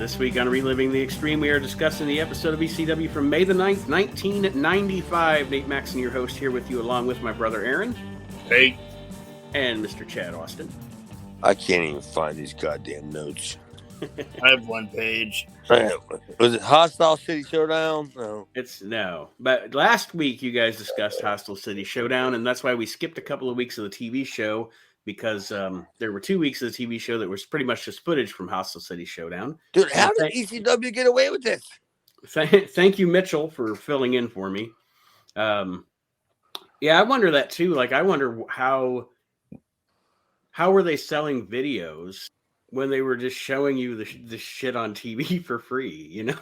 This week on Reliving the Extreme, we are discussing the episode of ECW from May the 9th, 1995. Nate Maxson, your host, here with you, along with my brother Aaron. Hey. And Mr. Chad Austin. I can't even find these goddamn notes. I have one page. Was it Hostile City Showdown? No. No. But last week, you guys discussed Hostile City Showdown, and that's why we skipped a couple of weeks of the TV show, because there were 2 weeks of the TV show that was pretty much just footage from Hostile City Showdown. Dude, how did ECW get away with this? Thank you, Mitchell, for filling in for me. Yeah, I wonder that too. Like, I wonder how were they selling videos when they were just showing you the shit on TV for free, you know?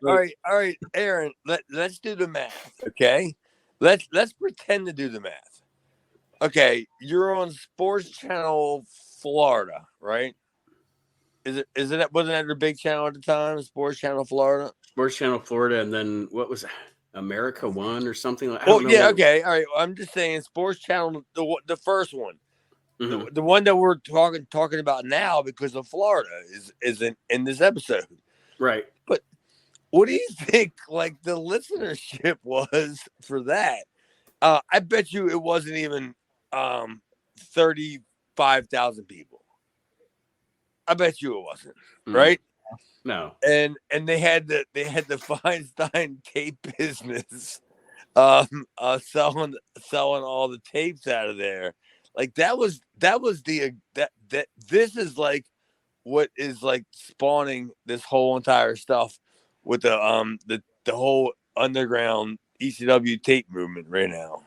all right, Aaron, let's do the math, okay? Let's pretend to do the math. Okay, you're on Sports Channel Florida, right? Wasn't that their big channel at the time? Sports Channel Florida? Sports Channel Florida, and then what was it? America One or something like that? Oh, yeah, okay. All right. I'm just saying Sports Channel, the first one. Mm-hmm. The one that we're talking about now because of Florida is in this episode. Right. But what do you think like the listenership was for that? I bet you it wasn't even 35,000 people. I bet you it wasn't, right? No. And they had the Feinstein tape business selling all the tapes out of there. Like that was this is like what is like spawning this whole entire stuff with the whole underground ECW tape movement right now.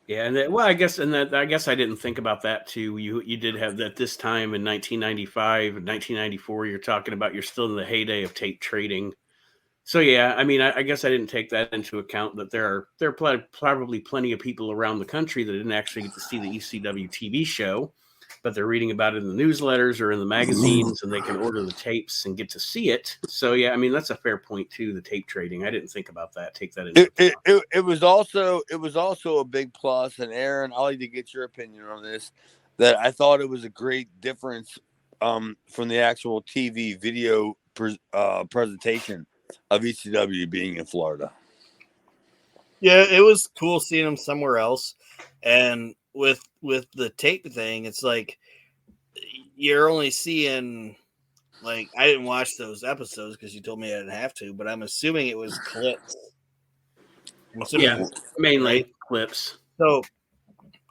Yeah, and I guess I didn't think about that too. You did have that this time in 1995 and 1994. You're talking about you're still in the heyday of tape trading. So yeah, I mean, I guess I didn't take that into account. That there are probably plenty of people around the country that didn't actually get to see the ECW TV show, but they're reading about it in the newsletters or in the magazines, and they can order the tapes and get to see it. So yeah, I mean that's a fair point too. The tape trading, I didn't think about that. Take that into account. It was also a big plus. And Aaron, I'd like to get your opinion on this. That I thought it was a great difference from the actual TV video presentation of ECW being in Florida. Yeah, it was cool seeing them somewhere else. And with the tape thing, it's like you're only seeing, like, I didn't watch those episodes because you told me I didn't have to, but I'm assuming it was clips. Yeah, mainly clips. So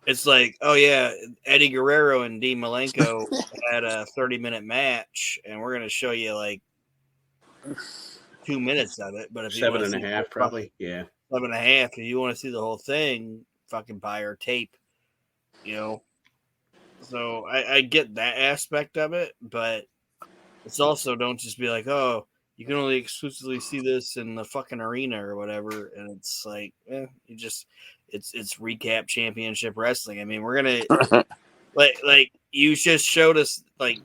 it's like, oh yeah, Eddie Guerrero and Dean Malenko had a 30-minute match, and we're gonna show you like 2 minutes of it, but if 7.5, probably, yeah, 7.5. If you want to see the whole thing, fucking buy our tape, you know. So I get that aspect of it, but it's also don't just be like, oh, you can only exclusively see this in the fucking arena or whatever, and it's like, you just it's recap championship wrestling. I mean, we're gonna like you just showed us like.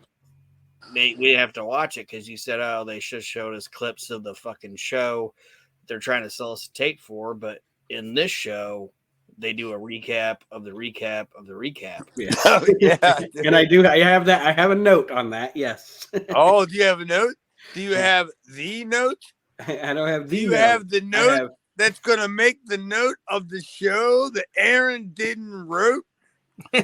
We have to watch it because you said, oh, they just showed us clips of the fucking show they're trying to sell us a tape for. But in this show, they do a recap of the recap of the recap. Yeah. Oh, yeah. And I have that. I have a note on that. Yes. Oh, do you have a note? Do you have the note? I don't have the note. Do you note. have the note that's going to make the note of the show that Aaron didn't wrote? Do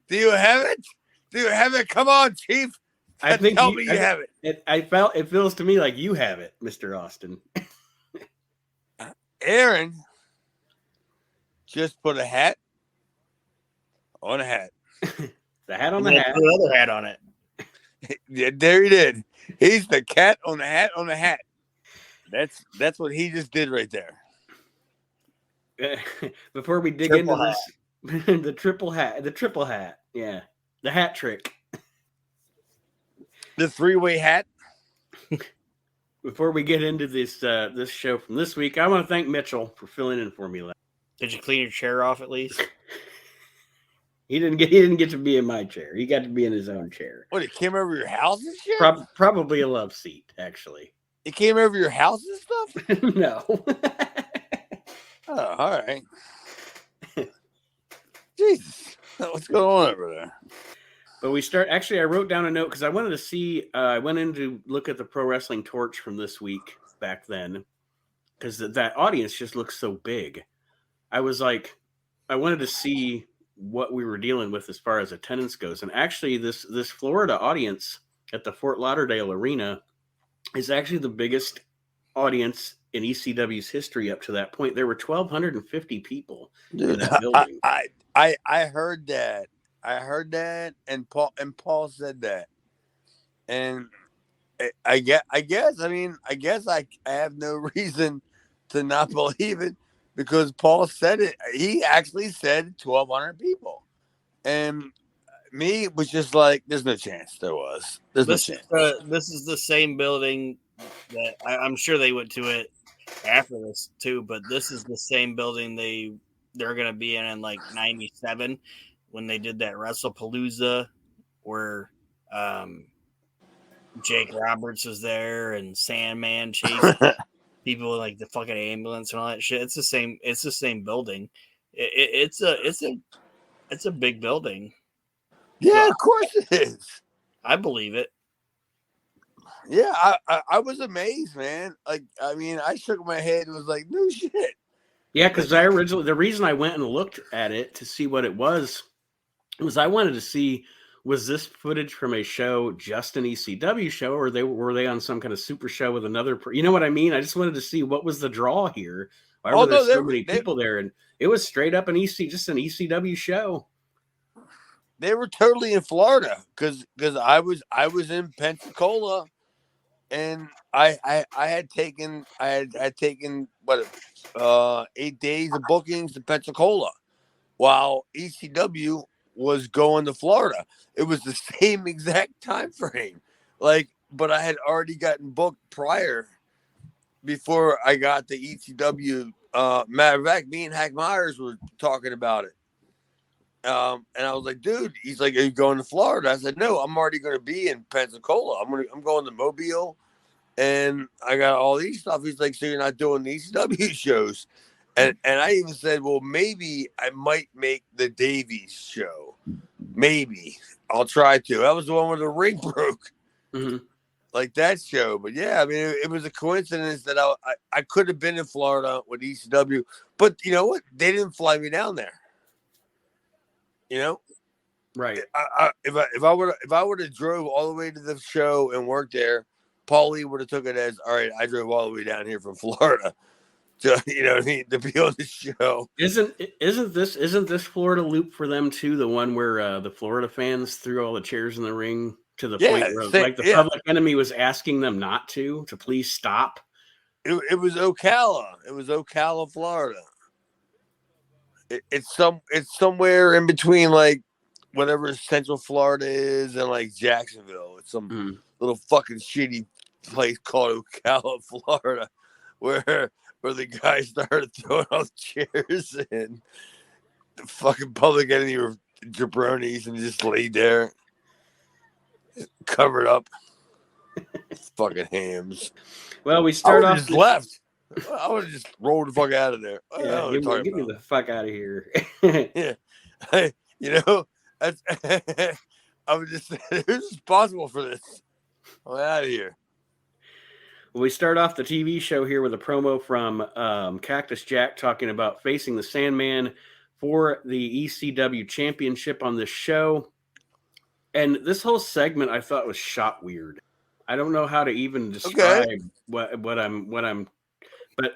you have it? Do you have it? Come on, Chief. I think tell me you have it. It feels to me like you have it, Mr. Austin. Aaron just put a hat on a hat. The hat on the hat. Put another hat on it. Yeah, there he did. He's the cat on the hat on the hat. That's what he just did right there. Before we dig into this, the triple hat. Yeah. The hat trick. The three-way hat. Before we get into this show from this week, I want to thank Mitchell for filling in for me. Did you clean your chair off at least? He didn't get to be in my chair. He got to be in his own chair. What? It came over your house and shit? Probably a love seat, actually. It came over your house and stuff? No. Oh, all right. Jesus. What's going on over there? But we start. Actually, I wrote down a note because I wanted to see. I went in to look at the Pro Wrestling Torch from this week back then because that audience just looks so big. I was like, I wanted to see what we were dealing with as far as attendance goes, and actually, this Florida audience at the Fort Lauderdale Arena is actually the biggest audience in ECW's history up to that point. There were 1,250 people in that building. I heard that. I heard that, and Paul said that, and I guess I have no reason to not believe it because Paul said it. He actually said 1,200 people, and me was just like, "There's no chance." There's no chance. This is the same building that I'm sure they went to it after this too, but this is the same building they're going to be in like '97 when they did that WrestlePalooza where Jake Roberts was there and Sandman chased people with like the fucking ambulance and all that shit. It's the same. It's the same building. It's a big building. Yeah, of course it is. I believe it. Yeah, I was amazed, man. Like, I mean, I shook my head and was like, no shit. Yeah, because the reason I went and looked at it to see what it was I wanted to see, was this footage from a show, just an ECW show, or were they on some kind of super show with another? You know what I mean? I just wanted to see what was the draw here. Why were there so many people there? And it was straight up just an ECW show. They were totally in Florida because I was in Pensacola, and I had taken 8 days of bookings to Pensacola, while ECW was going to Florida. It was the same exact time frame, but I had already gotten booked prior before I got the ECW. Matter of fact, me and Hack Myers were talking about it. And I was like, dude, he's like, are you going to Florida? I said, no, I'm already going to be in Pensacola. I'm going to Mobile, and I got all these stuff. He's like, so you're not doing the ECW shows? And I even said, well, maybe I might make the Davies show. Maybe I'll try to. That was the one where the ring broke, like that show. But yeah, I mean, it was a coincidence that I could have been in Florida with ECW, but you know what? They didn't fly me down there. You know, right? If I would have drove all the way to the show and worked there, Paulie would have took it as, all right, I drove all the way down here from Florida. To, you know what I mean, to be on the show. Isn't this Florida loop for them too? The one where the Florida fans threw all the chairs in the ring to the point where the Public Enemy was asking them not to please stop. It was Ocala. It was Ocala, Florida. It's somewhere in between like whatever Central Florida is and like Jacksonville. It's some little fucking shitty place called Ocala, Florida, where the guy started throwing all the chairs and the fucking Public Enemy were jabronis and just laid there, covered up. Fucking hams. Well, we start off. Just left. I would have just rolled the fuck out of there. Yeah, get me the fuck out of here. Yeah, that's. I would just say, who's responsible for this? I'm out of here. We start off the TV show here with a promo from Cactus Jack talking about facing the Sandman for the ECW championship on this show. And this whole segment I thought was shot weird. I don't know how to even describe what I'm, but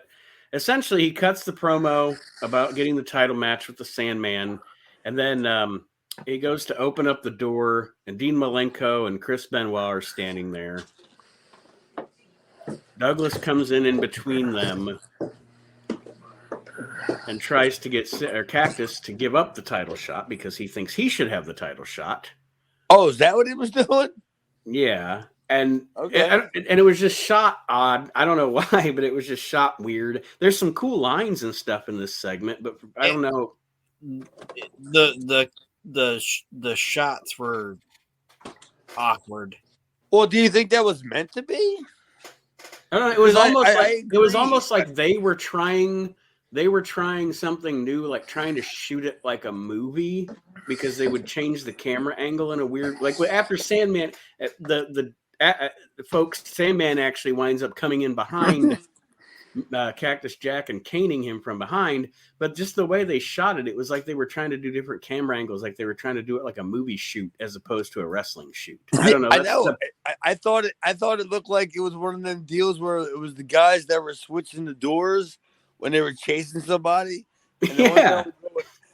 essentially he cuts the promo about getting the title match with the Sandman. And then he goes to open up the door, and Dean Malenko and Chris Benoit are standing there. Douglas comes in between them and tries to get Cactus to give up the title shot because he thinks he should have the title shot. Oh, is that what he was doing? Yeah. And it was just shot odd. I don't know why, but it was just shot weird. There's some cool lines and stuff in this segment, but I don't know. The shots were awkward. Well, do you think that was meant to be? I don't know. It was almost like they they were trying something new, like trying to shoot it like a movie, because they would change the camera angle in a weird, like after Sandman, the folks, Sandman actually winds up coming in behind Cactus Jack and caning him from behind, but just the way they shot it, it was like they were trying to do different camera angles, like they were trying to do it like a movie shoot as opposed to a wrestling shoot. I don't know. I know. I thought it looked like it was one of them deals where it was the guys that were switching the doors when they were chasing somebody. And yeah.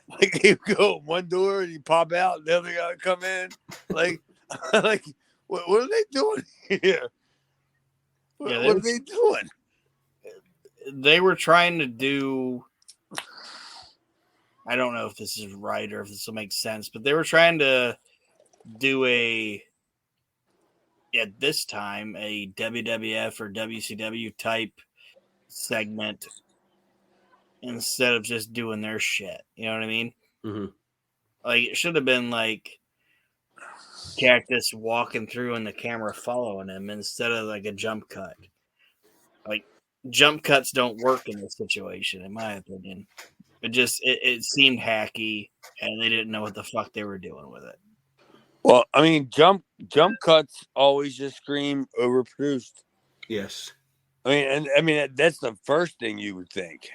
Like you go one door and you pop out, and the other guy come in. Like what are they doing here? What are they doing? They were trying to do, I don't know if this is right or if this will make sense, but they were trying to do at this time, a WWF or WCW type segment instead of just doing their shit. You know what I mean? Mm-hmm. Like, it should have been like Cactus walking through and the camera following him instead of like a jump cut. Like, jump cuts don't work in this situation, in my opinion. It seemed hacky, and they didn't know what the fuck they were doing with it. Well, I mean, jump cuts always just scream overproduced. Yes. I mean that's the first thing you would think,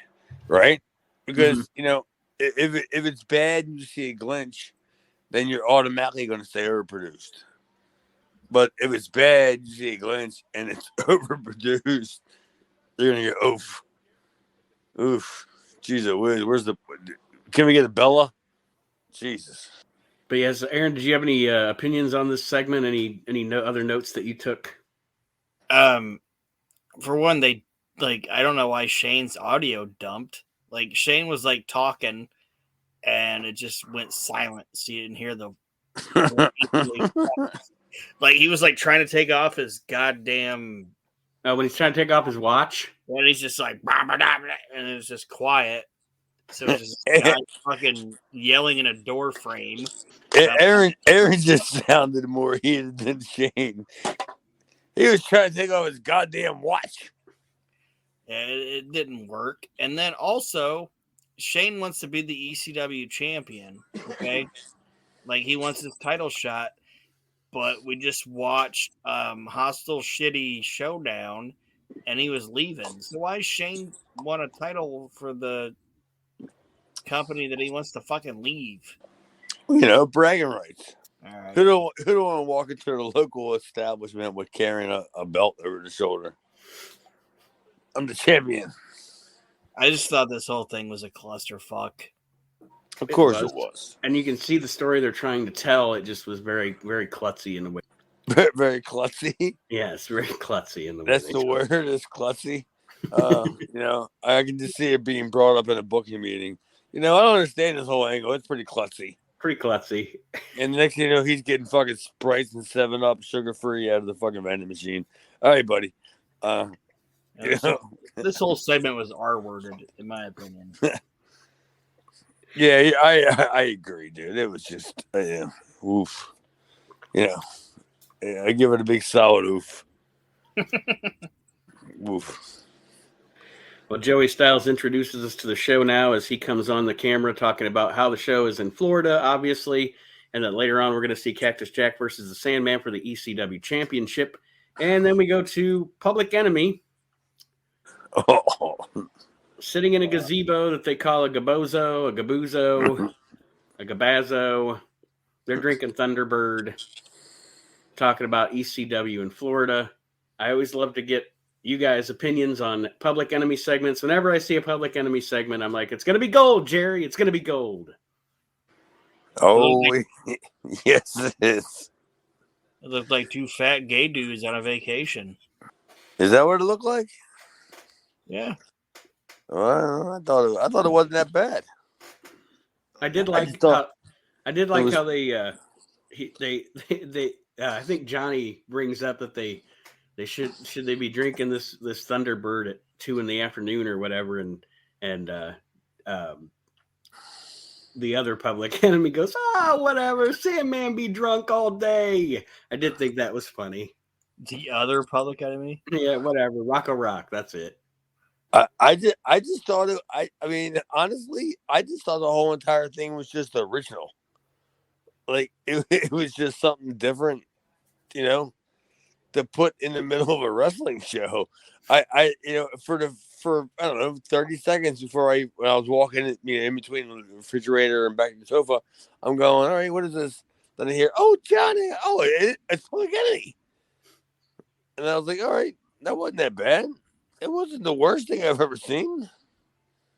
right? Because you know, if it's bad and you see a glitch, then you're automatically going to say overproduced. But if it's bad, you see a glitch and it's overproduced, you're gonna go oof. Jesus, where's the? Can we get a Bella? Jesus. But yes, Aaron, did you have any opinions on this segment? Any other notes that you took? For one, they I don't know why Shane's audio dumped. Like, Shane was like talking, and it just went silent, so you didn't hear the. Like, he was like trying to take off his goddamn. When he's trying to take off his watch, and he's just like, and it was just quiet. So it was just a guy fucking yelling in a door frame. Aaron just sounded more heated than Shane. He was trying to take off his goddamn watch. And it didn't work. And then also, Shane wants to be the ECW champion. Okay, like, he wants his title shot. But we just watched Hostile Shitty Showdown, and he was leaving. So why Shane won a title for the company that he wants to fucking leave? You know, bragging rights. All right. Who don't want to walk into the local establishment with carrying a belt over the shoulder? I'm the champion. I just thought this whole thing was a clusterfuck. Of course it was. And you can see the story they're trying to tell. It just was very, very klutzy in a way. Very, very klutzy. Yeah, it's very klutzy in the way. That's the word, is klutzy. You know, I can just see it being brought up in a booking meeting. You know, I don't understand this whole angle. It's pretty klutzy. Pretty klutzy. And the next thing you know, he's getting fucking Sprites and 7-Up sugar-free out of the fucking vending machine. All right, buddy. This whole segment was R-worded, in my opinion. Yeah, I agree, dude. It was just, oof. You know, yeah, I give it a big solid oof. Oof. Well, Joey Styles introduces us to the show now as he comes on the camera talking about how the show is in Florida, obviously. And then later on, we're going to see Cactus Jack versus the Sandman for the ECW Championship. And then we go to Public Enemy. Oh. Sitting in a gazebo that they call a gabozo, a gabazo. They're drinking Thunderbird, talking about ECW in Florida. I always love to get you guys' opinions on Public Enemy segments. Whenever I see a Public Enemy segment, I'm like, it's going to be gold, Jerry. It's going to be gold. Oh, yes, it is. It looked like two fat gay dudes on a vacation. Is that what it looked like? Yeah. Well, I thought it wasn't that bad. I did like how they I think Johnny brings up that they should they be drinking this Thunderbird at 2 p.m. or whatever, and the other Public Enemy goes, whatever, Sandman be drunk all day. I did think that was funny. The other Public Enemy? Yeah, whatever. Rocco Rock, that's it. I just thought it. I mean, honestly, I just thought the whole entire thing was just original. Like it was just something different, you know, to put in the middle of a wrestling show. I for I don't know 30 seconds before when I was walking in between the refrigerator and back to the sofa, I'm going, all right, what is this? Then I hear, oh Johnny, it's spaghetti, and I was like, all right, that wasn't that bad. It wasn't the worst thing I've ever seen.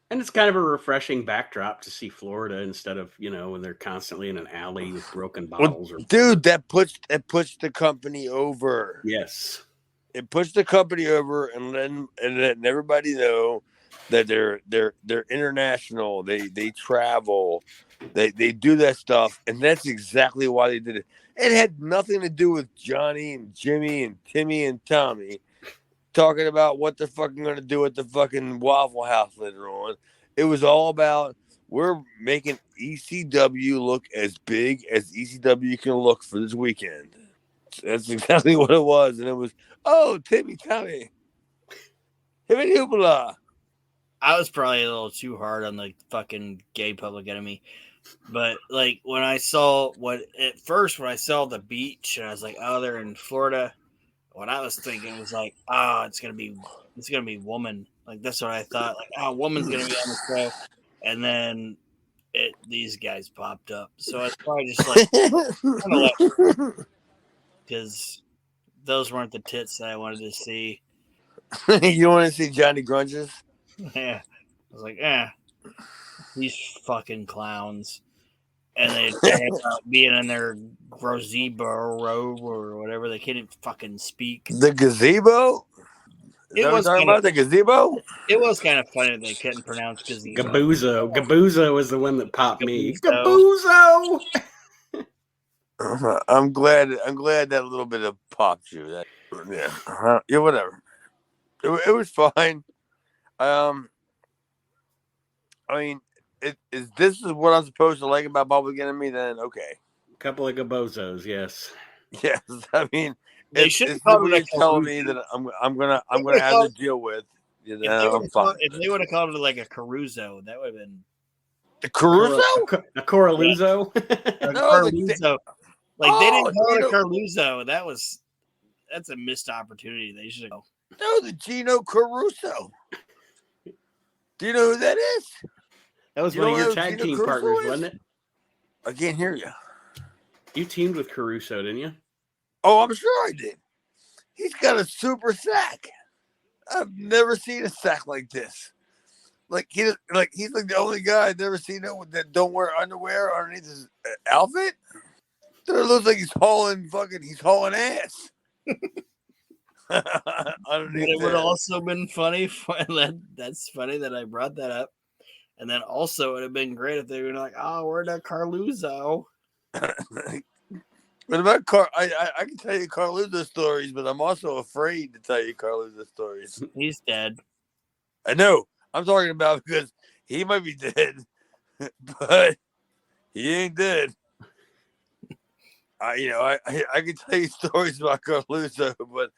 And it's kind of a refreshing backdrop to see Florida instead of, when they're constantly in an alley with broken bottles. Dude, that puts the company over. Yes. It puts the company over and letting everybody know that they're international. They travel. They do that stuff, and that's exactly why they did it. It had nothing to do with Johnny and Jimmy and Timmy and Tommy talking about what they're fucking going to do at the fucking Waffle House later on. It was all about we're making ECW look as big as ECW can look for this weekend. That's exactly what it was. And it was, oh, Timmy, Tommy. Hibbity hoopla. I was probably a little too hard on the fucking gay Public Enemy. But like when I saw when I saw the beach and I was like, oh, they're in Florida. What I was thinking was like, it's gonna be woman. Like that's what I thought. Like, woman's gonna be on the show, and then these guys popped up. So I was probably just like, because those weren't the tits that I wanted to see. You want to see Johnny Grunges? Yeah, I was like, these fucking clowns. And they being in their gazebo or whatever. They couldn't fucking speak. The gazebo? It was talking about the gazebo? It was kind of funny that they couldn't pronounce gazebo. Gabuzo. Gabuzo was the one that popped me. Gabuzo! I'm glad that little bit of popped you. Yeah, whatever. It was fine. I mean, if this is what I'm supposed to like about Public Enemy, then okay. A couple of gabozos, yes. Yes, I mean, they should probably tell me that I'm gonna have to deal with. I'm fine. If they would have called it like a Caruso, that would have been a Caruso, a Coraluzo. Caruso. They didn't call it a Caruso. That's a missed opportunity. They should have. No, the Gino Caruso. Do you know who that is? That was one of your tag team partners, wasn't it? I can't hear you. You teamed with Caruso, didn't you? Oh, I'm sure I did. He's got a super sack. I've never seen a sack like this. He's like the only guy I've never seen that don't wear underwear underneath his outfit. It looks like he's hauling ass. It would have also been funny. That's funny that I brought that up. And then also, it would have been great if they were like, "Oh, we're the Carluzo." What about I can tell you Carluzo stories, but I'm also afraid to tell you Carluzo stories. He's dead. I know. I'm talking about because he might be dead, but he ain't dead. I can tell you stories about Carluzo, but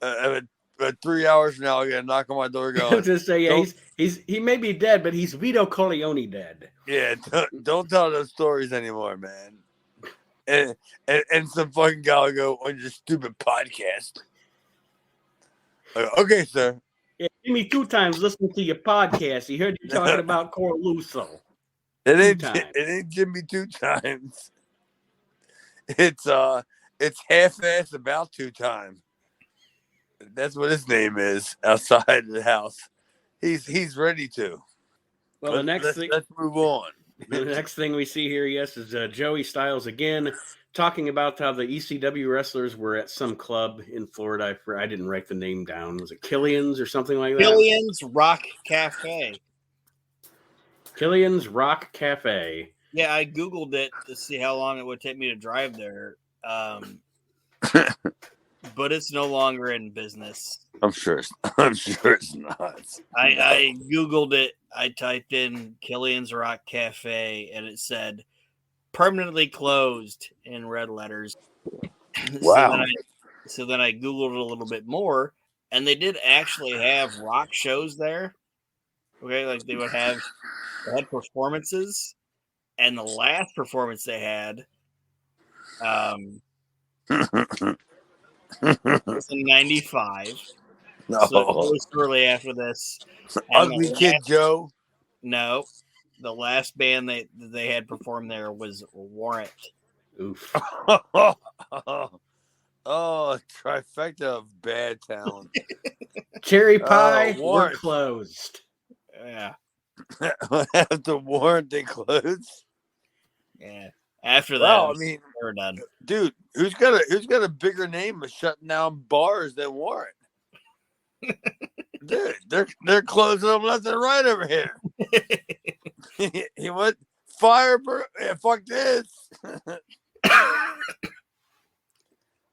about 3 hours from now, I got a knock on my door going. I was just say, yeah, he may be dead, but he's Vito Corleone dead. Yeah, don't tell those stories anymore, man. And some fucking guy will go on your stupid podcast. Okay, sir. Yeah, Jimmy 2 times listening to your podcast. He heard you talking about Corluso. It ain't Jimmy 2 times. It's half-ass about 2 times. That's what his name is outside the house. He's ready to. Well, let's move on. The next thing we see here, yes, is Joey Styles again talking about how the ECW wrestlers were at some club in Florida. I didn't write the name down. Was it Killian's or something like that? Killian's Rock Cafe. Killian's Rock Cafe. Yeah, I Googled it to see how long it would take me to drive there. But it's no longer in business. I'm sure it's not. I Googled it. I typed in Killian's Rock Cafe, and it said permanently closed in red letters. Wow. So then I Googled it a little bit more, and they did actually have rock shows there, Okay, like they had performances, and the last performance they had was in '95. So it No. was shortly after this. And Ugly Kid Joe. the last band they had performed there was Warrant. Oof. Oh, trifecta of bad talent. Cherry Pie, we're Warrant. closed. Yeah. After Warrant, they closed. Yeah. After that, Well, I mean, we're done. dude, who's got a bigger name of shutting down bars than Warrant? Dude, they're closing them left and right over here. He went Firebird. Yeah, fuck this.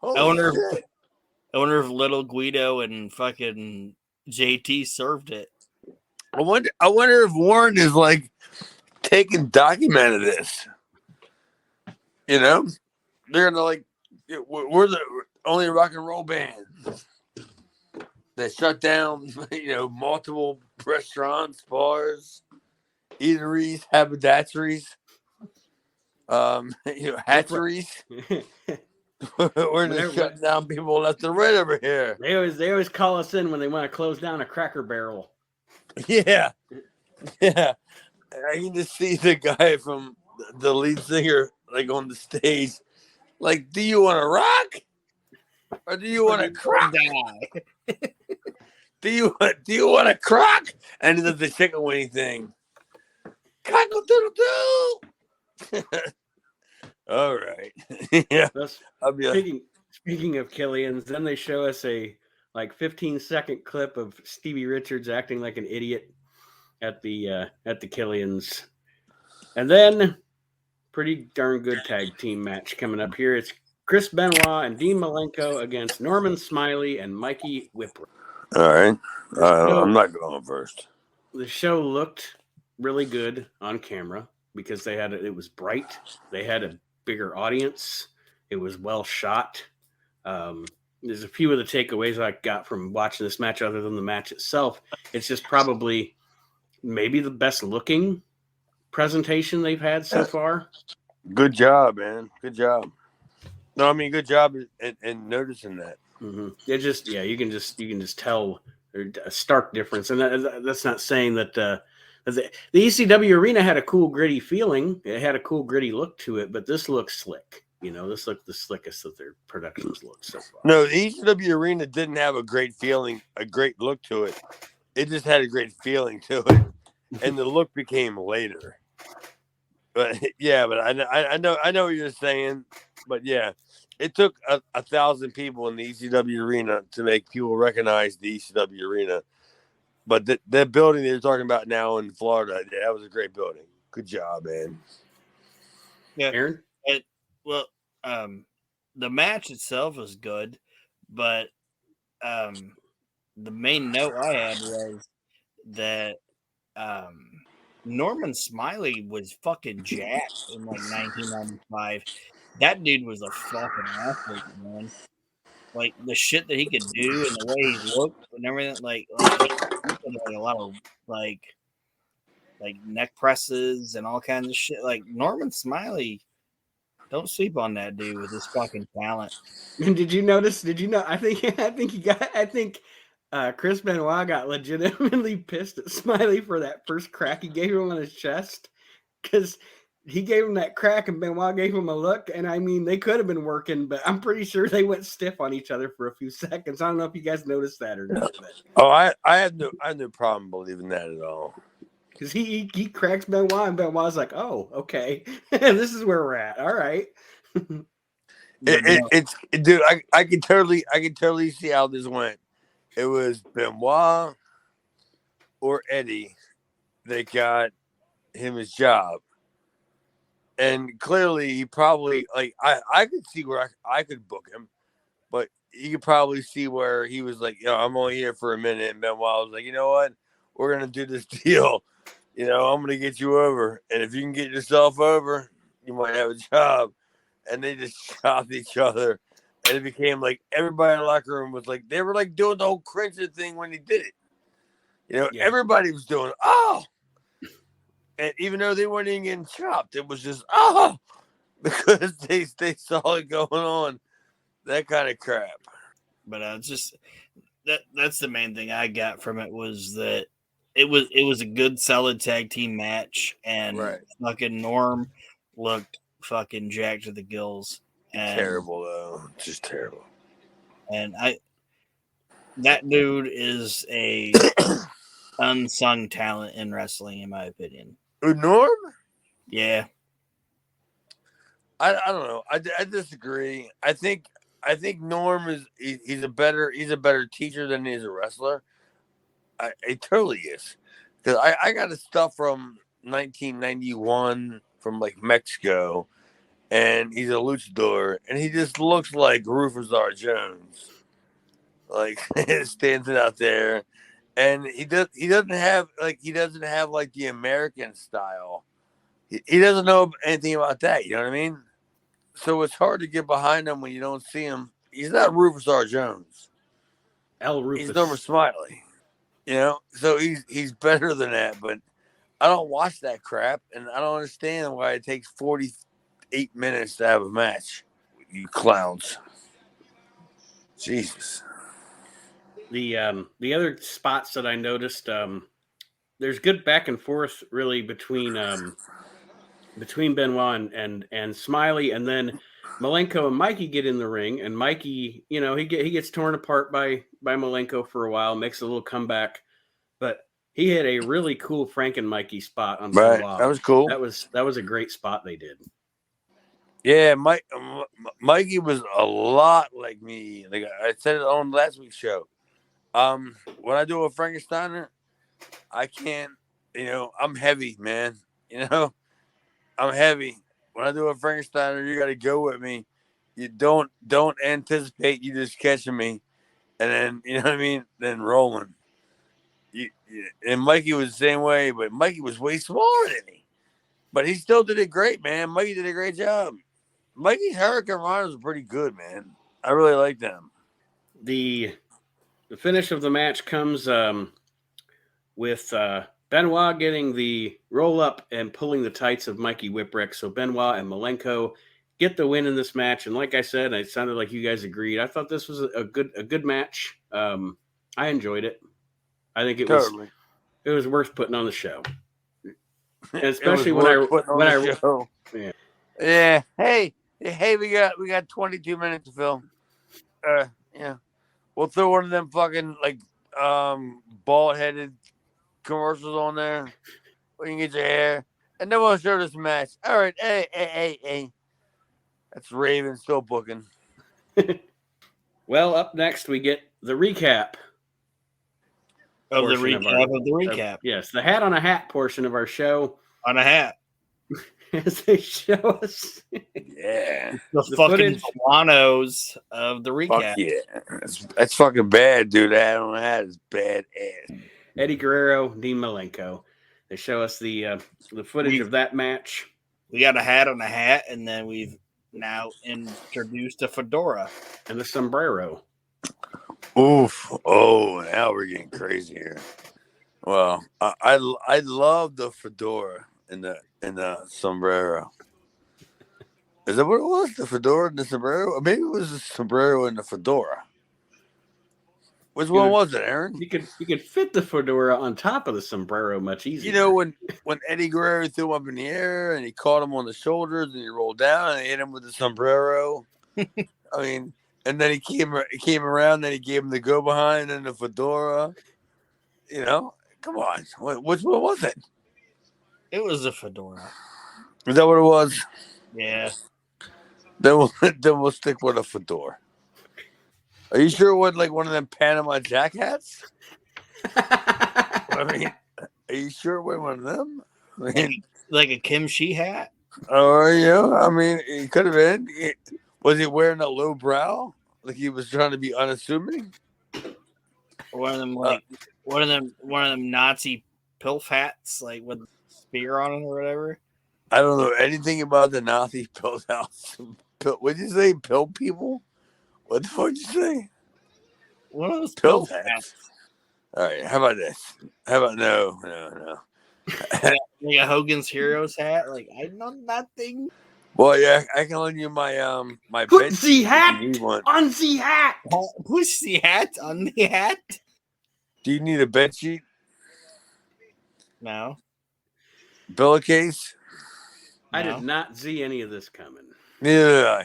Owner of Little Guido and fucking JT served it. I wonder if Warren is like taking document of this. You know, they're gonna like we're the only rock and roll band that shut down. Multiple restaurants, bars, eateries, haberdasheries, hatcheries. We're just shutting down people left and right over here. They always call us in when they want to close down a Cracker Barrel. Yeah. I can just see the guy from the lead singer like on the stage, like, do you want to rock or do you want to crack? Do you want to crack? And he does the chicken wing thing. Cockle doodle doo. All right. Yeah. Speaking of Killians, then they show us a 15-second clip of Stevie Richards acting like an idiot at the Killians, and then pretty darn good tag team match coming up here. It's Chris Benoit and Dean Malenko against Norman Smiley and Mikey Whipwreck. All right. I'm not going first. The show looked really good on camera because it was bright. They had a bigger audience. It was well shot. There's a few of the takeaways I got from watching this match other than the match itself. It's just probably maybe the best looking presentation they've had so far. Good job, man. Good job. No, I mean, good job in noticing that. Mm-hmm. It just, you can just tell a stark difference. And that's not saying that the ECW arena had a cool, gritty feeling. It had a cool, gritty look to it, but this looks slick. This looked the slickest that their productions looked so far. No, the ECW arena didn't have a great feeling, a great look to it. It just had a great feeling to it, and the look became later. But yeah, but I know what you're saying. But yeah, it took 1,000 people in the ECW arena to make people recognize the ECW arena. But that building they're talking about now in Florida, that was a great building. Good job, man. Yeah, Aaron. The match itself was good, but the main note I had was that Norman Smiley was fucking jacked in 1995. That dude was a fucking athlete, man. Like the shit that he could do and the way he looked and everything, like a lot of like neck presses and all kinds of shit. Like Norman Smiley. Don't sleep on that dude with his fucking talent. And did you know? I think Chris Benoit got legitimately pissed at Smiley for that first crack he gave him on his chest, because he gave him that crack and Benoit gave him a look. And I mean, they could have been working, but I'm pretty sure they went stiff on each other for a few seconds. I don't know if you guys noticed that or not. But. Oh, I had no problem believing that at all. Because he cracks Benoit, and Benoit's like, "Oh, okay, this is where we're at. All right." It's dude. I can totally see how this went. It was Benoit or Eddie that got him his job, and clearly he probably I could see where I could book him, but you could probably see where he was like, I'm only here for a minute, and Benoit was like, you know what, we're gonna do this deal. I'm going to get you over. And if you can get yourself over, you might have a job. And they just chopped each other. And it became like everybody in the locker room was like, they were like doing the whole cringe thing when he did it. Everybody was doing and even though they weren't even getting chopped, it was just because they saw it going on, that kind of crap. But just that's the main thing I got from it was that it was a good solid tag team match, and fucking Norm looked fucking jacked to the gills. And, terrible though, just terrible. And that dude is a unsung talent in wrestling, in my opinion. Norm? Yeah. I don't know. I disagree. I think Norm he's a better teacher than he is a wrestler. He totally is. Because I got his stuff from 1991 from like Mexico, and he's a luchador, and he just looks like Rufus R. Jones, like standing out there, and he doesn't have like the American style. He doesn't know anything about that. You know what I mean? So it's hard to get behind him when you don't see him. He's not Rufus R. Jones. Rufus. He's Norman Smiley. So he's better than that. But I don't watch that crap, and I don't understand why it takes 48 minutes to have a match. You clowns. Jesus. The other spots that I noticed, there's good back and forth really between Benoit and Smiley, and then Malenko and Mikey get in the ring, and Mikey, he gets torn apart by Malenko for a while, makes a little comeback, but he had a really cool Frank and Mikey spot on Benoit. That was cool. That was a great spot they did. Yeah, Mikey was a lot like me. Like I said it on last week's show. When I do a Frankensteiner, I can't. I'm heavy, man. I'm heavy. When I do a Frankensteiner, you got to go with me. You don't anticipate you just catching me, and then you know what I mean. Then rolling. And Mikey was the same way, but Mikey was way smaller than me. But he still did it great, man. Mikey did a great job. Mikey's Hurricane Runners were pretty good, man. I really like them. The finish of the match comes with Benoit getting the roll up and pulling the tights of Mikey Whipwreck. So Benoit and Malenko get the win in this match. And like I said, it sounded like you guys agreed. I thought this was a good match. I enjoyed it. I think it was worth putting on the show. And especially when I yeah. Hey, we got 22 minutes to film. Yeah. We'll throw one of them fucking like bald-headed commercials on there. We can get your hair, and then we'll show this match. All right, hey. That's Raven still booking. Well, up next we get the recap of the recap. Yes, the hat on a hat portion of our show. On a hat. As they show us. Yeah. The fucking Guanos of the recap. Fuck yeah. That's fucking bad, dude. The hat on a hat is bad ass. Eddie Guerrero, Dean Malenko. They show us the footage of that match. We got a hat on a hat, and then we've now introduced a fedora. And the sombrero. Oof. Oh, now we're getting crazy here. Well, I love the fedora and the sombrero. Is that what it was? The fedora and the sombrero? Or maybe it was the sombrero and the fedora. Which one was it, Aaron? You could fit the fedora on top of the sombrero much easier. When Eddie Guerrero threw him up in the air and he caught him on the shoulders and he rolled down and he hit him with the sombrero. I mean, and then he came around, then he gave him the go behind and the fedora. Come on. Which one was it? It was a fedora. Is that what it was? Yeah. Then we'll stick with a fedora. Are you sure it wasn't like one of them Panama Jack hats? I mean, are you sure it wasn't one of them? I mean, like a kimchi hat? Oh, yeah. I mean, it could have been. Was he wearing a low brow? Like he was trying to be unassuming? One of them Nazi pilf hats, like with a spear on it or whatever. I don't know anything about the Nazi pill house. What did you say? Pill people? What the fuck did you say? One of those pill hats. All right, how about this? How about no? Like a Hogan's Heroes hat. Like I know nothing. Well, yeah, I can lend you my my Put bed the sheet if hat you need one. on the hat. Push the hat on the hat. Do you need a bed sheet? No. Pillowcase? I did No. not see any of this coming. Yeah.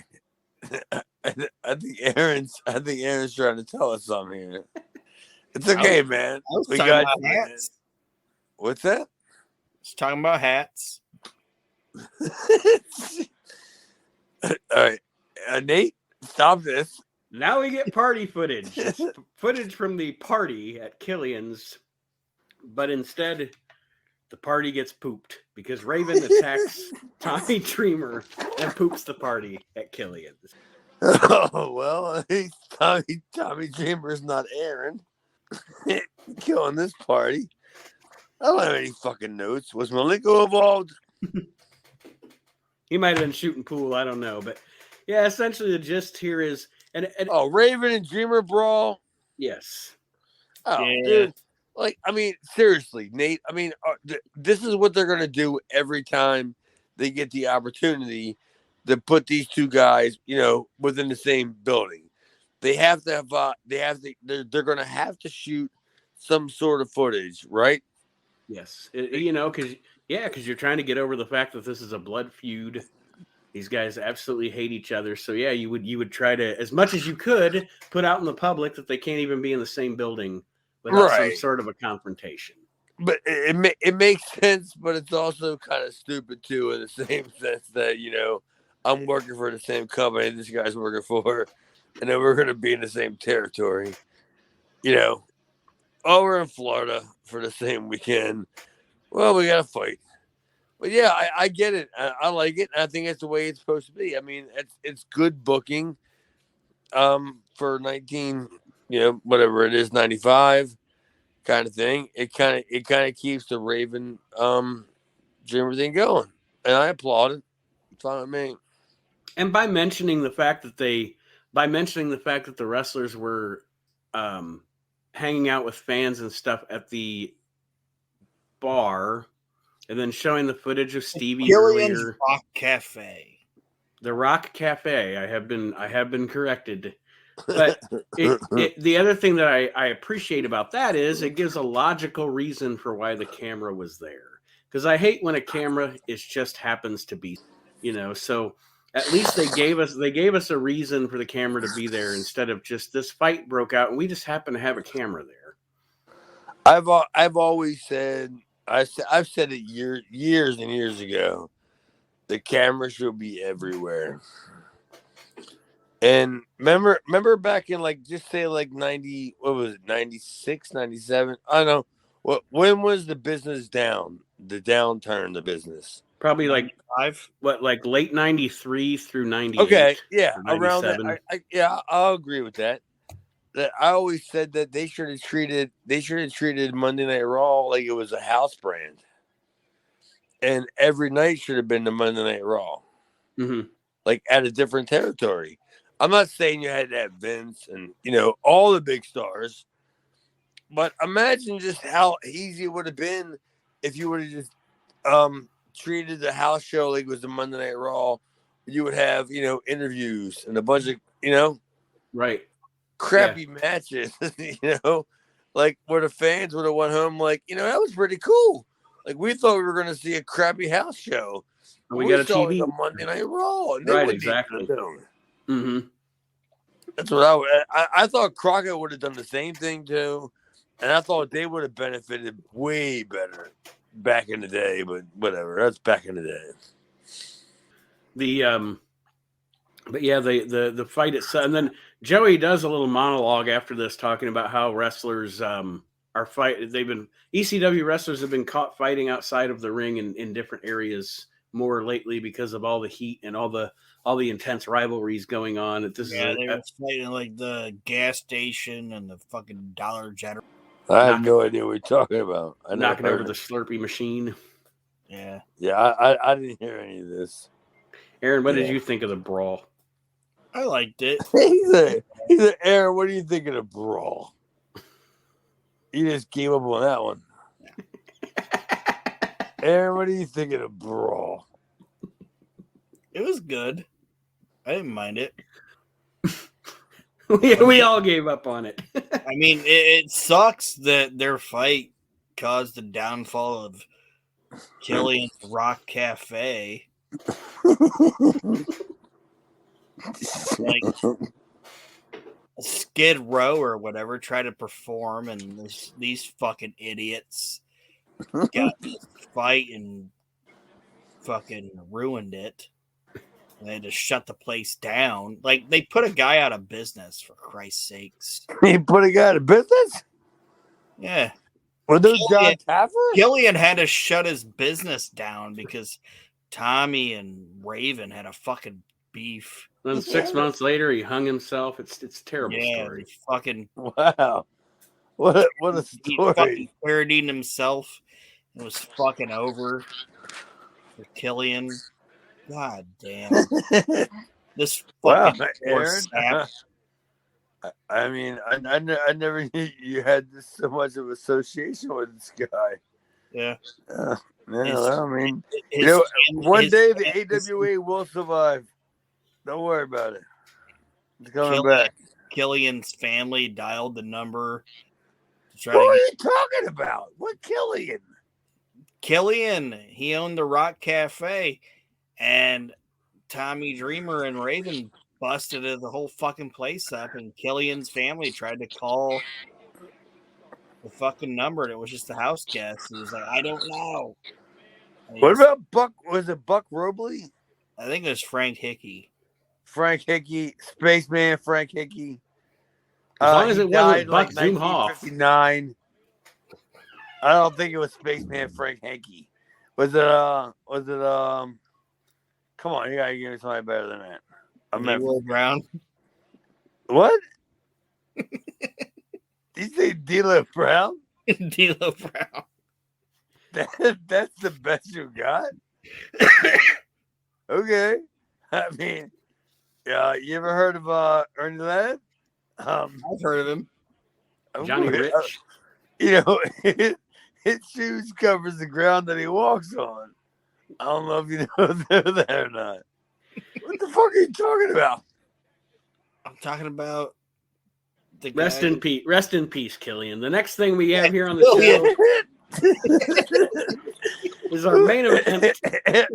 I think Aaron's trying to tell us something here. It's okay, man. I was We talking got about you, man. hats. What's that? Just talking about hats. All right. Nate, stop this. Now we get party footage. It's footage from the party at Killian's, but instead the party gets pooped because Raven attacks Tommy Dreamer and poops the party at Killian's. Oh, well, at least Tommy Dreamer's not Aaron. Killing this party. I don't have any fucking notes. Was Malenko involved? He might have been shooting pool, I don't know. But yeah, essentially the gist here is and Raven and Dreamer brawl. yes. Oh, Yeah. dude. Like, I mean, seriously, Nate. I mean, this is what they're gonna do every time they get the opportunity to put these two guys, within the same building. They have to have. They're gonna have to shoot some sort of footage, right? Yes. Because you're trying to get over the fact that this is a blood feud. These guys absolutely hate each other. So yeah, you would try to, as much as you could, put out in the public that they can't even be in the same building without some sort of a confrontation. But it makes sense, but it's also kind of stupid too, in the same sense that I'm working for the same company this guy's working for, and then we're going to be in the same territory. We're in Florida for the same weekend. Well, we got to fight. But yeah, I get it. I like it. I think it's the way it's supposed to be. I mean, it's good booking for 19, whatever it is, 95 kind of thing. It kind of keeps the Raven Dreamer thing going. And I applaud it. It's fine with me. And by mentioning the fact that the wrestlers were hanging out with fans and stuff at the bar, and then showing the footage of Stevie Killian's earlier. Rock Cafe. The Rock Cafe. I have been corrected. But the other thing that I appreciate about that is it gives a logical reason for why the camera was there. Because I hate when a camera just happens to be, so at least they gave us a reason for the camera to be there instead of just this fight broke out and we just happen to have a camera there. I've always said, I've said it years and years ago, the camera should be everywhere. And remember back in just say 90, what was it, 96, 97? I don't know. When was the business down? The downturn, the business? Probably 95? late 93 through 98. Okay, yeah, around that. I'll agree with that. That I always said that they should have treated Monday Night Raw like it was a house brand. And every night should have been the Monday Night Raw. Mm-hmm. At a different territory. I'm not saying you had to have Vince and, all the big stars. But imagine just how easy it would have been if you would have just treated the house show like it was the Monday Night Raw. You would have, interviews and a bunch of, right, crappy matches, where the fans would have went home that was pretty cool. We thought we were going to see a crappy house show. We got a saw TV. a Monday Night Raw. Right, exactly. Mm-hmm. That's what I thought. Crockett would have done the same thing too, and I thought they would have benefited way better back in the day. But whatever, that's back in the day. But yeah, the fight itself, and then Joey does a little monologue after this, talking about how wrestlers are ECW wrestlers have been caught fighting outside of the ring in different areas more lately because of all the heat and all the intense rivalries going on. They were fighting the gas station and the fucking Dollar General. I have no idea what you're talking about. Knocking over the Slurpee machine. Yeah. Yeah, I didn't hear any of this. Aaron, what did you think of the brawl? I liked it. He said, Aaron, what do you think of the brawl? You just gave up on that one. Aaron, what do you think of the brawl? It was good. I didn't mind it. we all gave up on it. I mean, it sucks that their fight caused the downfall of Killian's Rock Cafe. Like Skid Row or whatever tried to perform, and these fucking idiots got in this fight and fucking ruined it. And they had to shut the place down. Like, they put a guy out of business, for Christ's sakes. He put a guy out of business? Yeah. Were those John Taffer? Killian had to shut his business down because Tommy and Raven had a fucking beef. Then 6 months later, he hung himself. It's a terrible story. Fucking wow. What a he story. fucking parodying himself. It was fucking over for Killian. God damn. This fucking Aaron. I mean, I never knew you had so much of association with this guy. Yeah. I mean, one day the AWA will survive. Don't worry about it. It's coming back. Killian's family dialed the number. What are you talking about? What Killian? Killian, he owned the Rock Cafe, and Tommy Dreamer and Raven busted the whole fucking place up, and Killian's family tried to call the fucking number, and it was just a house guest. He was like, I don't know. What about Buck? Was it Buck Robley? I think it was Frank Hickey. Frank Hickey, Spaceman Frank Hickey. As long as it wasn't Buck like Zumhoff. 1959. I don't think it was Spaceman Frank Hickey. Was it come on, you gotta give me something better than that. Will Brown. What? Did you say D'Lo Brown? D'Lo Brown. That's the best you got? Okay. I mean, you ever heard of Ernie Ladd? I've heard of him. Johnny Rich. His shoes covers the ground that he walks on. I don't know if you know that or not. What the fuck are you talking about? I'm talking about the guy. Rest in peace, Killian. The next thing we have here on the show is our main event.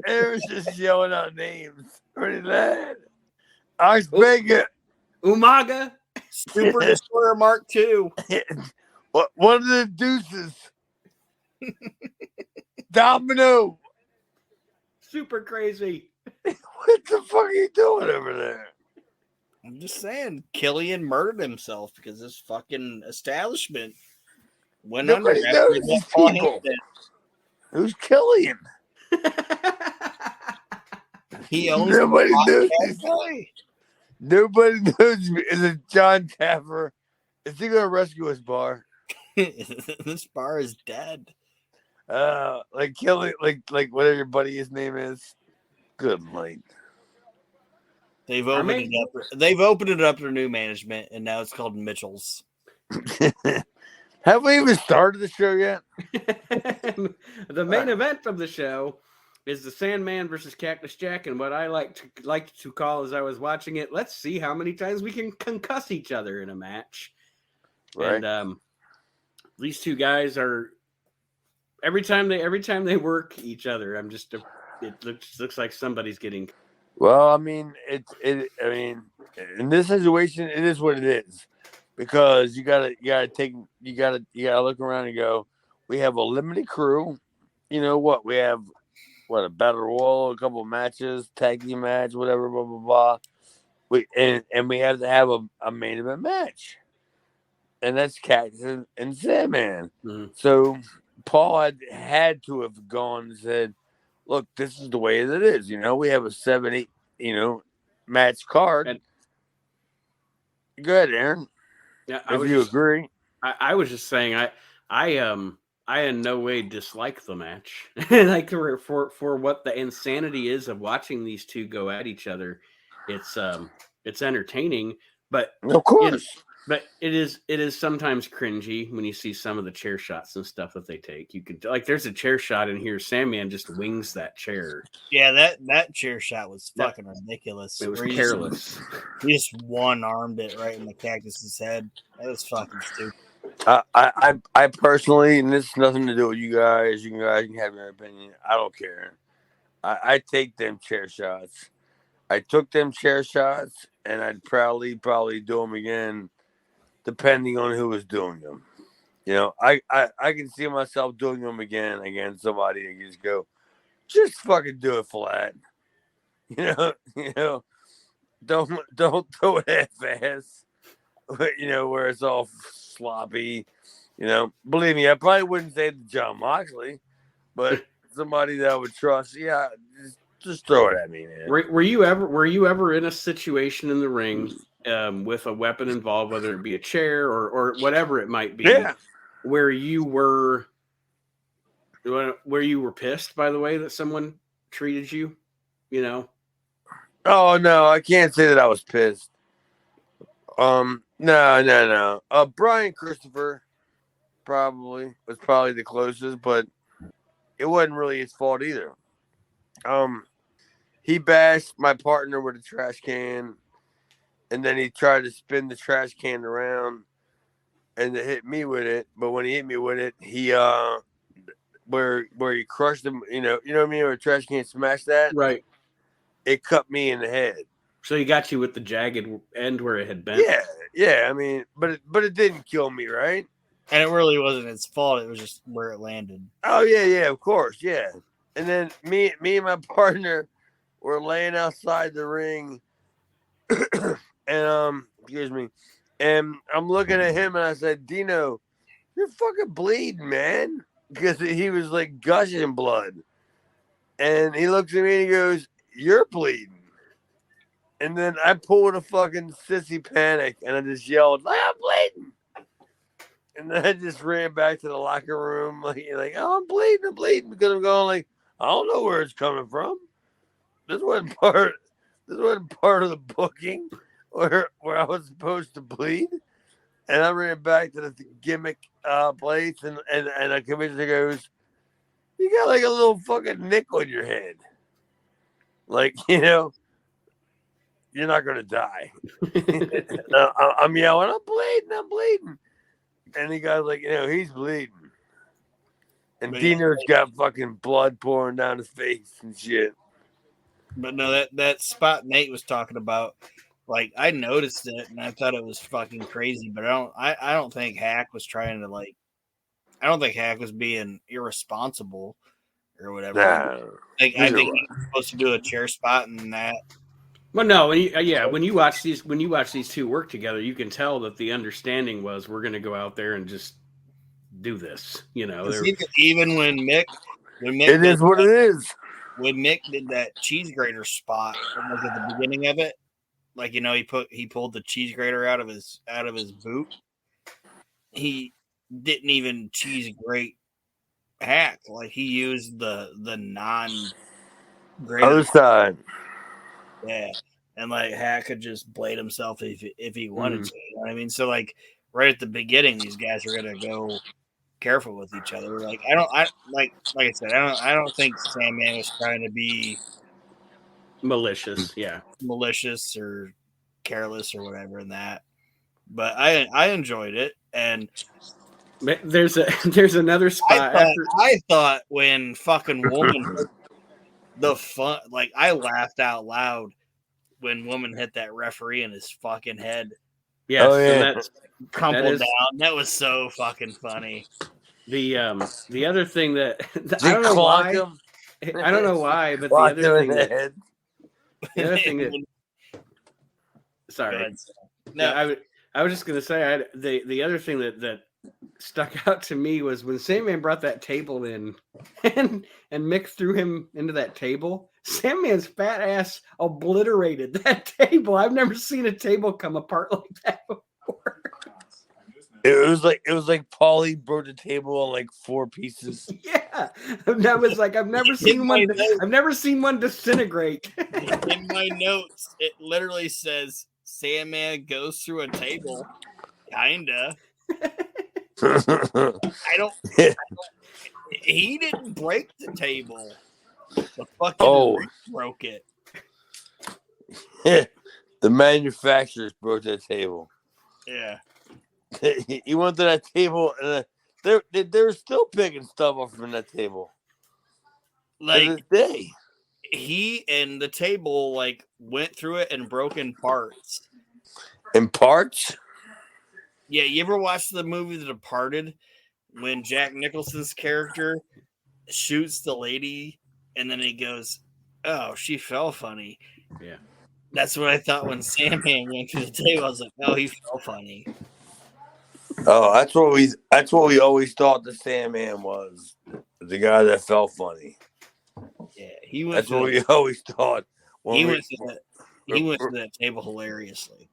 Aaron's just yelling out names. Pretty bad. Ox Bacon. Umaga. Super Destroyer Mark II. One of the deuces. Domino. Super crazy. What the fuck are you doing over there? I'm just saying, Killian murdered himself because this fucking establishment went under. Nobody knows these people. Who's Killian? He owns Nobody knows these people. Nobody knows me. Is it John Taffer? Is he going to rescue his bar? This bar is dead. Like Killian, like whatever your buddy his name is. Good night. They've opened it up. They've opened it up to new management, and now it's called Mitchell's. Have we even started the show yet? The main event of the show is the Sandman versus Cactus Jack, and what I like to call, as I was watching it, let's see how many times we can concuss each other in a match. Right. And these two guys are every time they work each other, it looks like somebody's getting. Well, I mean, I mean, in this situation, it is what it is, because you gotta look around and go, we have a limited crew. You know what? We have a battle royal, a couple of matches, tag team match, whatever, blah blah blah. And we have to have a main event match, and that's Cactus and Sandman. Mm-hmm. So Paul had to have gone and said, look, this is the way that it is. We have a 7-8, match card. Go ahead, Aaron. Yeah, if you agree. I was just saying, I in no way dislike the match. Like for what the insanity is of watching these two go at each other, it's entertaining. But of course, But it is sometimes cringy when you see some of the chair shots and stuff that they take. You can like there's a chair shot in here. Sandman just wings that chair. Yeah, that chair shot was fucking ridiculous. It was Where careless. He just one-armed it right in the cactus's head. That was fucking stupid. I personally, and this has nothing to do with you guys. You guys can have your opinion. I don't care. I take them chair shots. I took them chair shots, and I'd probably do them again, depending on who was doing them. You know, I can see myself doing them again against somebody and just go, just fucking do it flat. You know, don't throw it half-ass. You know, where it's all sloppy. You know, believe me, I probably wouldn't say to John Moxley, but somebody that I would trust. Yeah, just throw it at me, man. Were you ever in a situation in the ring with a weapon involved, whether it be a chair or whatever it might be, where you were pissed, by the way, that someone treated you? You know? Oh no, I can't say that I was pissed. No. Brian Christopher was probably the closest, but it wasn't really his fault either. He bashed my partner with a trash can, and then he tried to spin the trash can around and to hit me with it. But when he hit me with it, he where he crushed him, you know what I mean, where a trash can smashed that, right? It cut me in the head. So he got you with the jagged end where it had bent. Yeah. I mean, but it didn't kill me, right? And it really wasn't his fault. It was just where it landed. Oh yeah, of course, yeah. And then me and my partner were laying outside the ring, and excuse me, and I'm looking at him and I said, Dino, you're fucking bleeding, man, because he was like gushing blood. And he looks at me and he goes, you're bleeding. And then I pulled a fucking sissy panic and I just yelled, I'm bleeding. And then I just ran back to the locker room like, oh, I'm bleeding because I'm going like, I don't know where it's coming from. This wasn't part of the booking where I was supposed to bleed. And I ran back to the gimmick place and the commissioner goes, you got like a little fucking nick on your head. Like, you know, you're not going to die. I'm yelling, I'm bleeding. And the guy's like, you know, he's bleeding. And Dino's got fucking blood pouring down his face and shit. But no, that spot Nate was talking about, like, I noticed it and I thought it was fucking crazy, but I don't think Hack was trying to, like, I don't think Hack was being irresponsible or whatever. Nah, I think he was supposed to do a chair spot and that. Well, no, when you watch these two work together, you can tell that the understanding was we're going to go out there and just do this. You know, even when Mick it is what it is. When Mick did that cheese grater spot, like at the beginning of it, like, you know, he pulled the cheese grater out of his boot. He didn't even cheese grate Hack. Like, he used the non-grater other side. Yeah, and like Hack could just blade himself if he wanted to. You know what I mean? So like right at the beginning, these guys are gonna go careful with each other. Like like I said, I don't think Sandman was trying to be malicious, malicious or careless or whatever in that. But I enjoyed it, and there's another spot. I thought when fucking Woman the fun, like, I laughed out loud when Woman hit that referee in his fucking head. Yes, that crumpled down. That was so fucking funny. The other thing that I don't know why, but the other thing that sorry, no, I was just gonna say the other thing that stuck out to me was when Sandman brought that table in and Mick threw him into that table. Sandman's fat ass obliterated that table. I've never seen a table come apart like that before. It was like Paulie broke the table on like 4 pieces. Yeah, that was like I've never seen one disintegrate. In my notes, it literally says Sandman goes through a table Kinda. Oh, I don't. He didn't break the table. The fucking ring broke it. the manufacturers broke that table. Yeah. He went to that table, and they're still picking stuff up from that table. Like to this day. he and the table like went through it and broke in parts. In parts? Yeah, you ever watch the movie The Departed when Jack Nicholson's character shoots the lady and then he goes, "Oh, she fell funny." Yeah. That's what I thought when Sandman went to the table. I was like, "Oh, he fell funny." Oh, that's what we always thought the Sandman was. The guy that felt funny. Yeah, he went. That's what we always thought. He went to that table hilariously.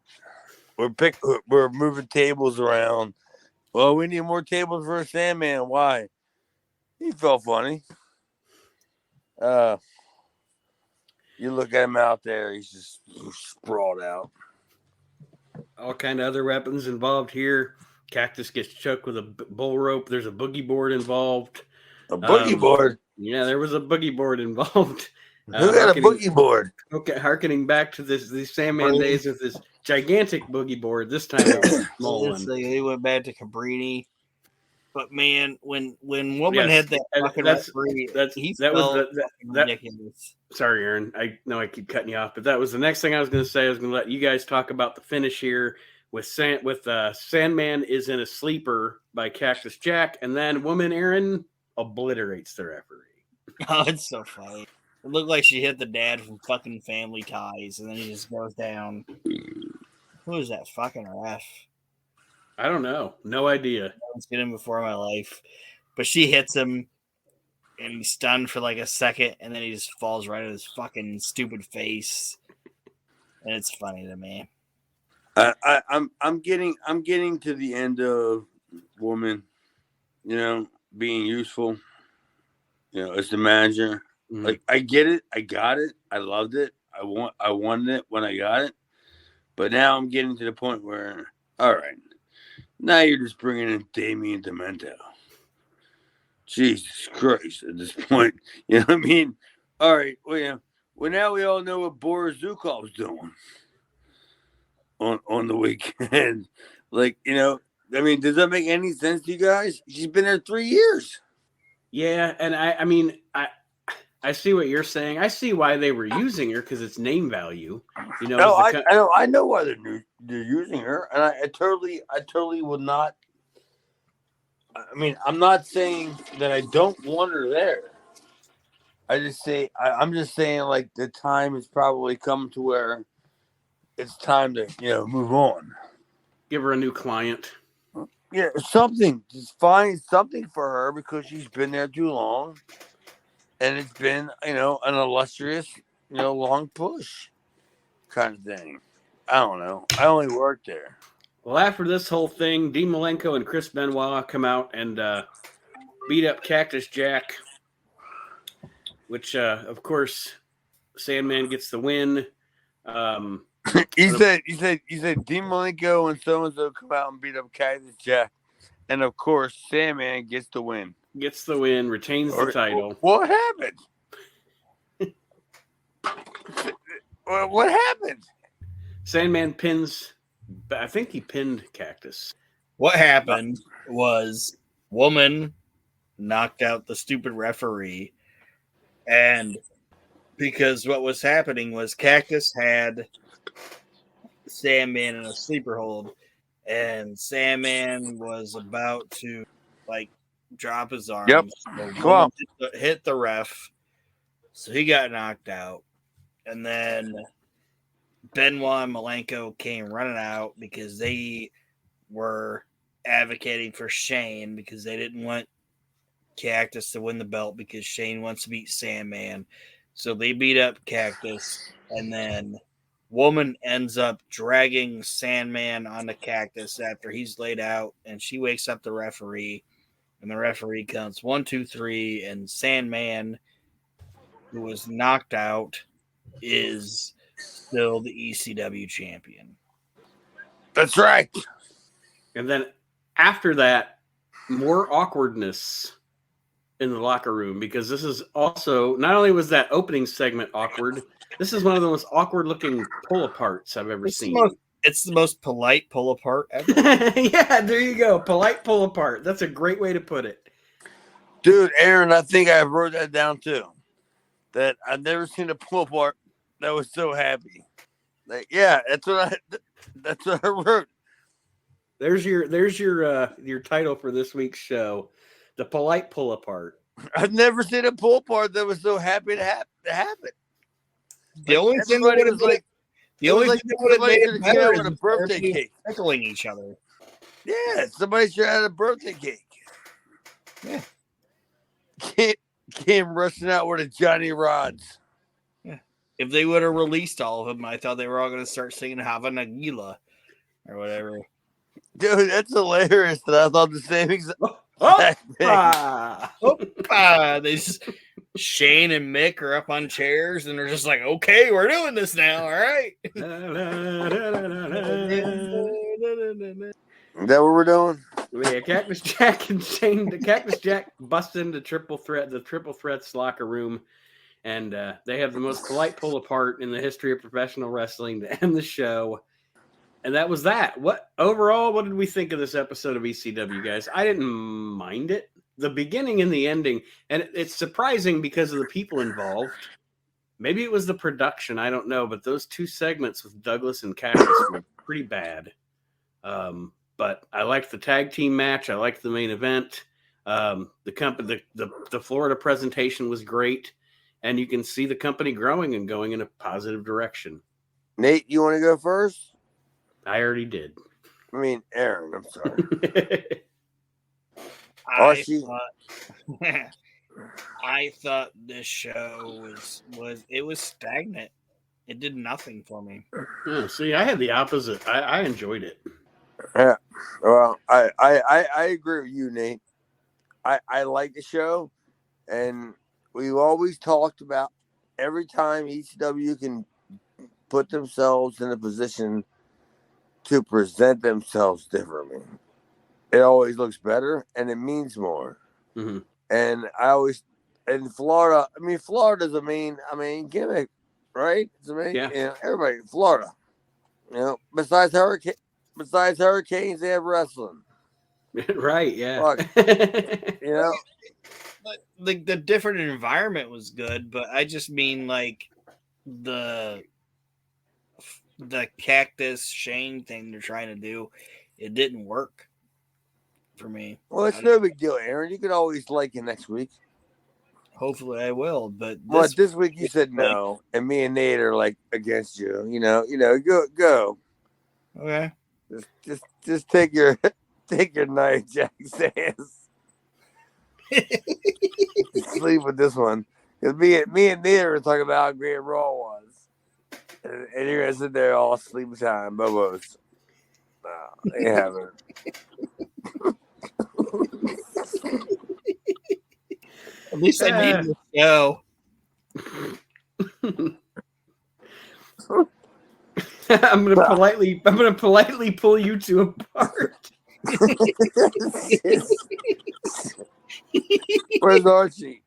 We're moving tables around. Well, we need more tables for a Sandman. Why? He felt funny. You look at him out there, he's just sprawled out. All kind of other weapons involved here. Cactus gets choked with a bull rope. There's a boogie board involved. A boogie board? Yeah, there was a boogie board involved. Who got a boogie board? Okay, harkening back to these Sandman days with this gigantic boogie board. This time it was a small one. They went back to Cabrini. But man, when Woman had that fucking referee, ridiculous. Sorry, Aaron. I know I keep cutting you off, but that was the next thing I was going to say. I was going to let you guys talk about the finish here with Sandman is in a sleeper by Cactus Jack, and then Woman Aaron obliterates the referee. Oh, it's so funny. It looked like she hit the dad from fucking Family Ties, and then he just goes down. Who is that fucking ref? I don't know. No idea. I've seen him before in my life. But she hits him, and he's stunned for like a second, and then he just falls right at his fucking stupid face. And it's funny to me. I'm getting to the end of Woman, being useful, as the manager. Mm-hmm. Like, I get it, I got it, I loved it, I wanted it when I got it, but now I'm getting to the point where, all right, now you're just bringing in Damien Demento. Jesus Christ! At this point, you know what I mean? All right, well, now we all know what Boris Zukov's doing on the weekend. Like, I mean, does that make any sense to you guys? She's been there 3 years. Yeah, and I see what you're saying. I see why they were using her because it's name value. I know why they're using her, and I totally would not. I mean, I'm not saying that I don't want her there. I'm just saying like the time has probably come to where it's time to move on. Give her a new client. Yeah, something. Just find something for her because she's been there too long. And it's been, an illustrious, long push kind of thing. I don't know. I only worked there. Well, after this whole thing, Dean Malenko and Chris Benoit come out and beat up Cactus Jack, which, of course, Sandman gets the win. You said Dean Malenko and so-and-so come out and beat up Cactus Jack. And, of course, Sandman gets the win. Gets the win, retains the title. What happened? What happened? Sandman pins. I think he pinned Cactus. What happened was Woman knocked out the stupid referee, and because what was happening was Cactus had Sandman in a sleeper hold, and Sandman was about to drop his arms. Yep. So hit the ref, so he got knocked out, and then Benoit and Malenko came running out because they were advocating for Shane because they didn't want Cactus to win the belt because Shane wants to beat Sandman. So they beat up Cactus, and then Woman ends up dragging Sandman onto Cactus after he's laid out, and she wakes up the referee. And the referee counts 1, 2, 3, and Sandman, who was knocked out, is still the ECW champion. That's right. And then after that, more awkwardness in the locker room, because this is also, not only was that opening segment awkward, this is one of the most awkward looking pull aparts I've ever seen. It's the most polite pull apart ever. Yeah, there you go. Polite pull apart. That's a great way to put it. Dude, Aaron, I think I wrote that down too. That I've never seen a pull apart that was so happy. Like, yeah, that's what I wrote. There's your title for this week's show, the polite pull apart. I've never seen a pull apart that was so happy to happen. The only thing that would have like, the only thing that would have made it better is a birthday cake, tickling each other. Yeah, somebody should have had a birthday cake. Yeah, came rushing out with a Johnny Rods. Yeah, if they would have released all of them, I thought they were all going to start singing "Hava Nagila" or whatever. Dude, that's hilarious. That I thought the same exact thing. They just, Shane and Mick are up on chairs and they're just like, okay, we're doing this now. All right. Is that what we're doing? Yeah, Cactus Jack and Shane. The Cactus Jack bust into the Triple Threats locker room, and they have the most polite pull apart in the history of professional wrestling to end the show. And that was that. What did we think of this episode of ECW, guys? I didn't mind it. The beginning and the ending, and it's surprising because of the people involved. Maybe it was the production, I don't know, but those two segments with Douglas and Cactus were pretty bad. But I liked the tag team match. I liked the main event. The Florida presentation was great, and you can see the company growing and going in a positive direction. Nate, you want to go first? I already did. I mean, Aaron, I'm sorry. I thought this show was stagnant. It did nothing for me. Oh, see, I had the opposite. I enjoyed it. Yeah. Well, I agree with you, Nate. I like the show, and we've always talked about every time ECW can put themselves in a position to present themselves differently, it always looks better and it means more. Mm-hmm. And I always, in Florida, Florida's a main gimmick, right? It's a main, everybody in Florida, besides hurricanes, they have wrestling. Right, yeah. But the different environment was good, but I just mean like the Cactus Shane thing they're trying to do, it didn't work for me. Well, it's no big deal, Aaron. You can always like it next week. Hopefully I will, but this week you said no, and me and Nate are like against you. Go. Okay. Just take your knife, Jack says. Sleep with this one. Because me and Nate are talking about how great Raw was. And you're going to sit there all sleep time, Bobos. No, they haven't. At least I made the show. I'm gonna politely pull you two apart. Where's Archie?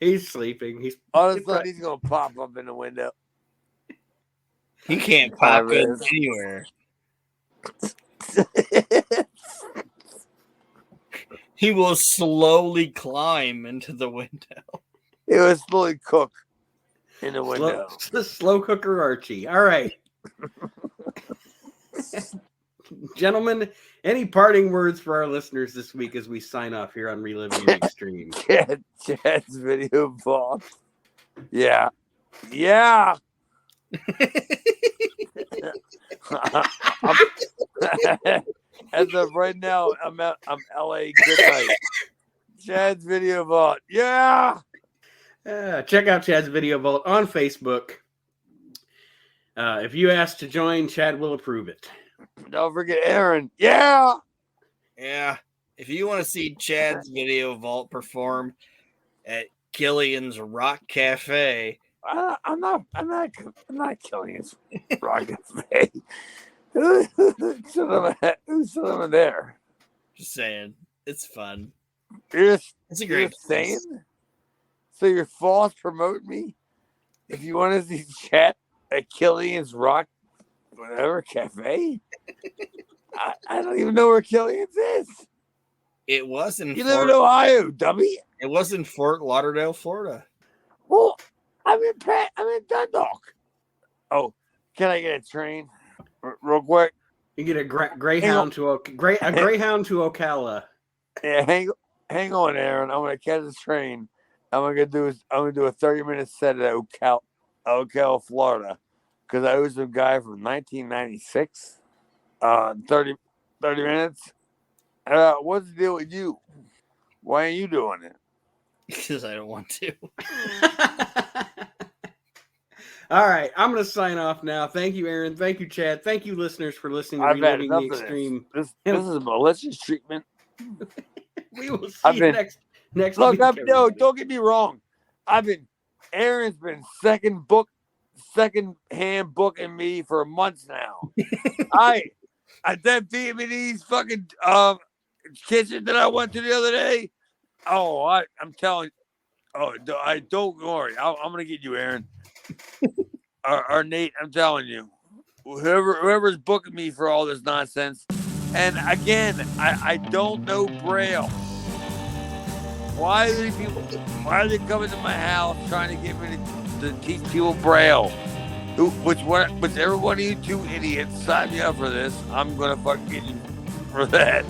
He's sleeping. He's gonna pop up in the window. He can't pop in anywhere. He will slowly climb into the window. He will slowly cook in the window. Slow cooker Archie. All right. Gentlemen, any parting words for our listeners this week as we sign off here on Reliving the Extreme? Chad's video vault. Yeah. Yeah. As of right now, I'm LA. Good night. Chad's video vault. Yeah. Check out Chad's video vault on Facebook. If you ask to join, Chad will approve it. Don't forget Aaron. Yeah. Yeah. If you want to see Chad's video vault perform at Killian's Rock Cafe, I'm not Killian's Rock Cafe. Who's there? Just saying, it's fun. It's a great saying. So you're false promoting me? If you want to see chat at Killian's Rock, whatever cafe, I don't even know where Killian's is. It was in you live in Ohio, dummy. It was in Fort Lauderdale, Florida. Well, I'm in Dundalk. Oh, can I get a train real quick? You get a Greyhound to Greyhound to Ocala. Yeah, hang on, Aaron. I'm gonna catch a train. I'm gonna do a 30-minute set at Ocala, Florida, because I was a guy from 1996. 30 minutes. What's the deal with you? Why are you doing it? Because I don't want to. All right, I'm going to sign off now. Thank you, Aaron. Thank you, Chad. Thank you, listeners, for listening to Reliving the Extreme. This is malicious treatment. We will see you next look, week. Don't get me wrong. Aaron's been second-hand booking me for months now. At that Vietnamese fucking kitchen that I went to the other day. Oh, I'm telling you. Oh, don't worry. I'm gonna get you, Aaron. or Nate. I'm telling you, whoever's booking me for all this nonsense. And again, I don't know Braille. Why are they coming to my house trying to get me to teach people Braille? Which every one of you two idiots sign me up for this. I'm gonna fucking get you for that.